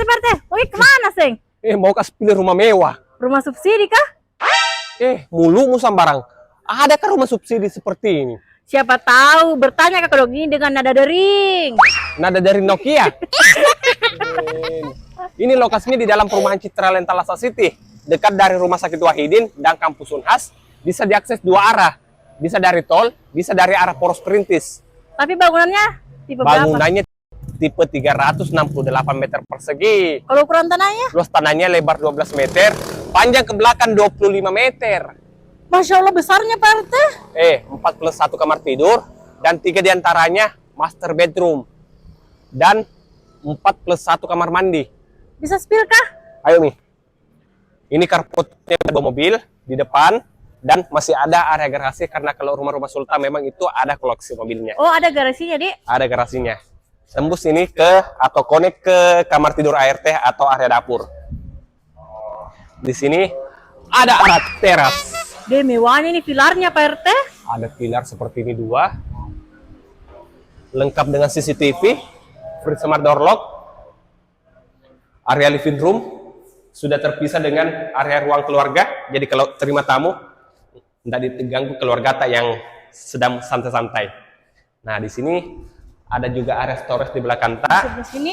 PRT, PRT. Oi, kemana, Seng? Mau kasih pilih rumah mewah. Rumah subsidi kah? Mulu sambarang. Adakah rumah subsidi seperti ini? Siapa tahu, bertanya Kakak Dong ini dengan nada dering. Nada dari Nokia. Ini lokasinya di dalam perumahan Citra Lentalasa City, dekat dari Rumah Sakit Wahidin dan Kampus Unhas. Bisa diakses dua arah, bisa dari tol, bisa dari arah Poros Perintis. Tapi bangunannya tipe berapa? Bangunannya tipe 368 meter persegi. Kalau ukuran tanahnya? Luas tanahnya lebar 12 meter, panjang ke belakang 25 meter. Masya Allah besarnya PRT. 4 plus 1 kamar tidur, dan 3 diantaranya master bedroom. Dan 4 plus 1 kamar mandi. Bisa spill kah? Ayo nih. Ini carportnya mobil di depan, dan masih ada area garasi karena kalau rumah-rumah sultan memang itu ada koleksi mobilnya. Oh, ada garasinya, Dik? Ada garasinya. Tembus ini atau connect ke kamar tidur ART atau area dapur. Di sini ada area teras. Deh, mewahnya ini pilarnya PRT. Ada pilar seperti ini 2. Lengkap dengan CCTV, free smart door lock. Area living room sudah terpisah dengan area ruang keluarga. Jadi kalau terima tamu, tidak diganggu keluarga yang sedang santai-santai. Nah, di sini ada juga area storage di belakang Di sini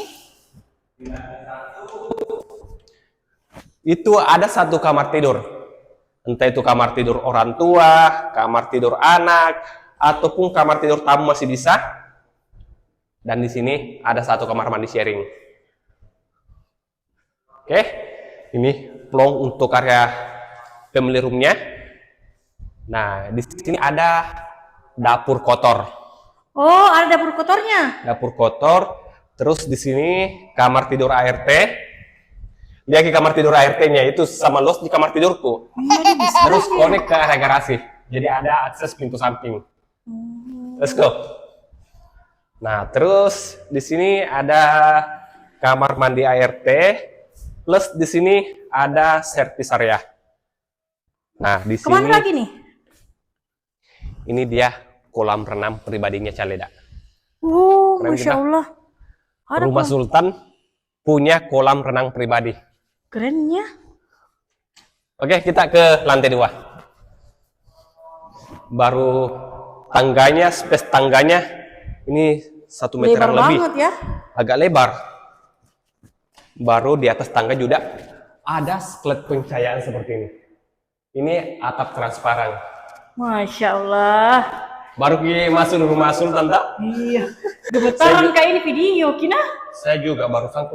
itu ada 1 kamar tidur. Entah itu kamar tidur orang tua, kamar tidur anak, ataupun kamar tidur tamu masih bisa. Dan di sini ada 1 kamar mandi sharing. Oke, ini plong untuk area family room-nya. Nah, di sini ada dapur kotor. oh, ada dapur kotornya. Dapur kotor. Terus di sini kamar tidur ART. Lihat ke kamar tidur ART-nya itu sama los di kamar tidurku. Terus connect ke area garasi. Jadi ada akses pintu samping. Let's go. Nah, terus di sini ada kamar mandi ART. Plus di sini ada servis area. Nah, di sini Kemana lagi nih? ini dia kolam renang pribadinya Caleda. Keren Masya kita. Allah. Ada Rumah Sultan punya kolam renang pribadi. kerennya. Oke, kita ke lantai 2. Baru tangganya, space tangganya ini 1 meteran Lebar lebih. banget ya. Agak lebar. Baru di atas tangga juga ada sklet pencahayaan seperti ini. Ini atap transparan. Masya Allah. Baru masuk rumah Sultan, tak? Iya. Gemetaran kayak ini video, Kina. Saya juga barusan